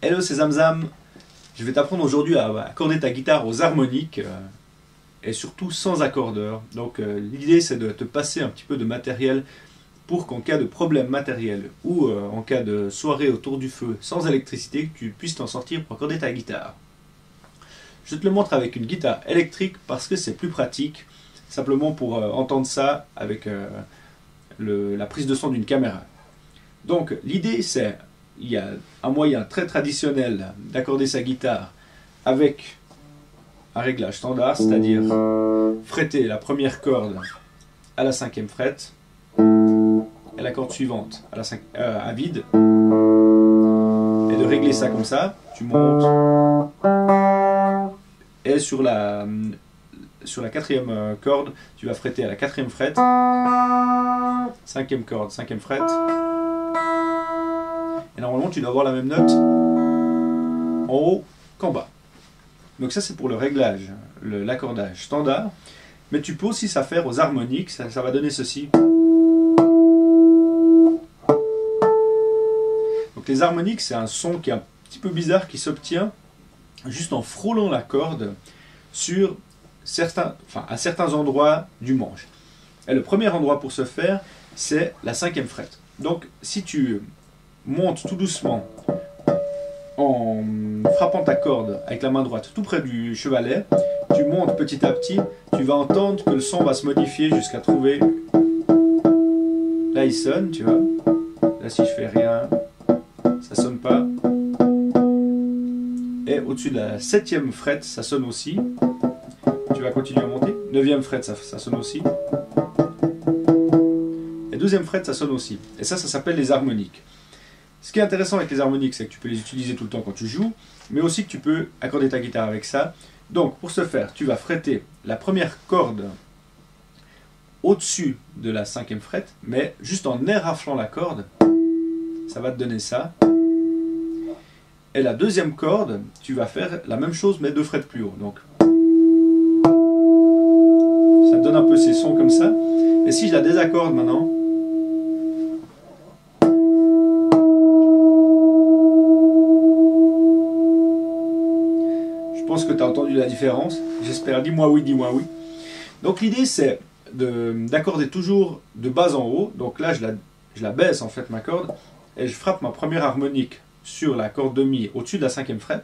Hello, c'est Zamzam. Je vais t'apprendre aujourd'hui à accorder ta guitare aux harmoniques et surtout sans accordeur. Donc l'idée c'est de te passer un petit peu de matériel pour qu'en cas de problème matériel ou en cas de soirée autour du feu sans électricité, que tu puisses t'en sortir pour accorder ta guitare. Je te le montre avec une guitare électrique parce que c'est plus pratique, simplement pour entendre ça avec la prise de son d'une caméra. Donc l'idée c'est, il y a un moyen très traditionnel d'accorder sa guitare avec un réglage standard, c'est-à-dire fretter la première corde à la 5e fret et la corde suivante à vide, et de régler ça comme ça. Tu montes et sur la 4e corde, tu vas fretter à la 4e fret, 5e corde, 5e fret. Et normalement, tu dois avoir la même note en haut qu'en bas. Donc ça, c'est pour le réglage, l'accordage standard. Mais tu peux aussi ça faire aux harmoniques. Ça va donner ceci. Donc les harmoniques, c'est un son qui est un petit peu bizarre, qui s'obtient juste en frôlant la corde sur à certains endroits du manche. Et le premier endroit pour ce faire, c'est la 5e fret. Donc si tu monte tout doucement en frappant ta corde avec la main droite tout près du chevalet, tu montes petit à petit, tu vas entendre que le son va se modifier jusqu'à trouver, là il sonne, tu vois, là si je fais rien, ça sonne pas, et au-dessus de la 7e fret, ça sonne aussi, tu vas continuer à monter, 9e fret, ça sonne aussi, et 12e fret, ça sonne aussi, et ça s'appelle les harmoniques. Ce qui est intéressant avec les harmoniques, c'est que tu peux les utiliser tout le temps quand tu joues, mais aussi que tu peux accorder ta guitare avec ça. Donc pour ce faire, tu vas fretter la première corde au-dessus de la 5e fret, mais juste en éraflant la corde, ça va te donner ça. Et la 2e corde, tu vas faire la même chose mais 2 frets plus haut. Donc ça te donne un peu ces sons comme ça. Et si je la désaccorde maintenant, je pense que tu as entendu la différence, j'espère, dis-moi oui, dis-moi oui. Donc l'idée c'est d'accorder toujours de bas en haut, donc là je la baisse en fait ma corde, et je frappe ma première harmonique sur la corde de mi au-dessus de la 5e fret,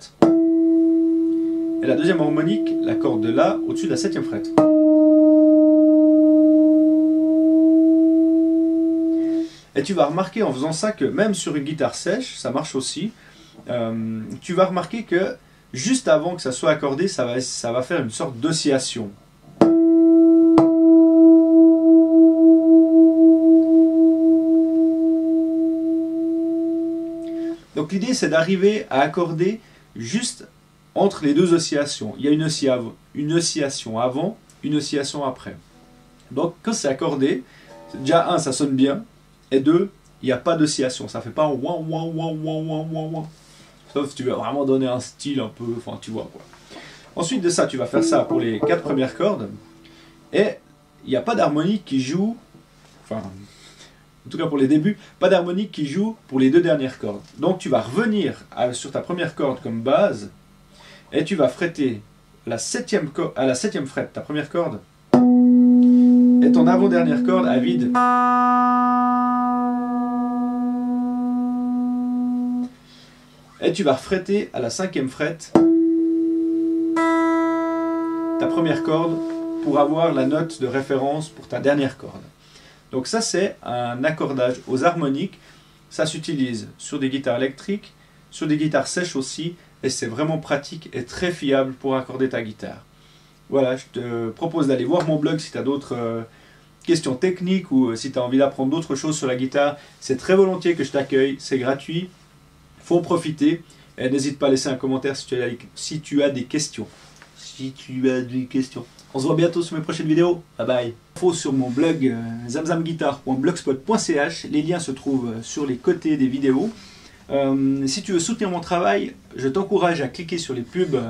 et la deuxième harmonique, la corde de la au-dessus de la 7e fret. Et tu vas remarquer en faisant ça que même sur une guitare sèche, ça marche aussi, tu vas remarquer que juste avant que ça soit accordé, ça va faire une sorte d'oscillation. Donc l'idée c'est d'arriver à accorder juste entre les deux oscillations. Il y a une oscillation avant, une oscillation après. Donc quand c'est accordé, déjà un, ça sonne bien, et deux, il n'y a pas d'oscillation, ça ne fait pas ouin ouin ouin ouin ouin ouin ouin. Sauf si tu veux vraiment donner un style un peu, enfin tu vois quoi. Ensuite de ça, tu vas faire ça pour les 4 premières cordes. Et il n'y a pas d'harmonique qui joue, enfin, en tout cas pour les débuts, pas d'harmonique qui joue pour les 2 dernières cordes. Donc tu vas revenir sur ta première corde comme base, et tu vas fretter à la 7e fret, ta première corde, et ton avant-dernière corde à vide. Et tu vas fretter à la 5e fret ta première corde pour avoir la note de référence pour ta dernière corde. Donc ça c'est un accordage aux harmoniques. Ça s'utilise sur des guitares électriques, sur des guitares sèches aussi, et c'est vraiment pratique et très fiable pour accorder ta guitare. Voilà, je te propose d'aller voir mon blog si tu as d'autres questions techniques ou si tu as envie d'apprendre d'autres choses sur la guitare. C'est très volontiers que je t'accueille, c'est gratuit. Faut en profiter, et n'hésite pas à laisser un commentaire si tu as des questions. On se voit bientôt sur mes prochaines vidéos. Bye bye. Info sur mon blog zamzamguitar.blogspot.ch. Les liens se trouvent sur les côtés des vidéos. Si tu veux soutenir mon travail, je t'encourage à cliquer sur les pubs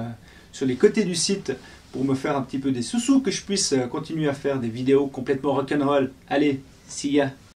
sur les côtés du site pour me faire un petit peu des sous-sous, que je puisse continuer à faire des vidéos complètement rock'n'roll. Allez, see ya.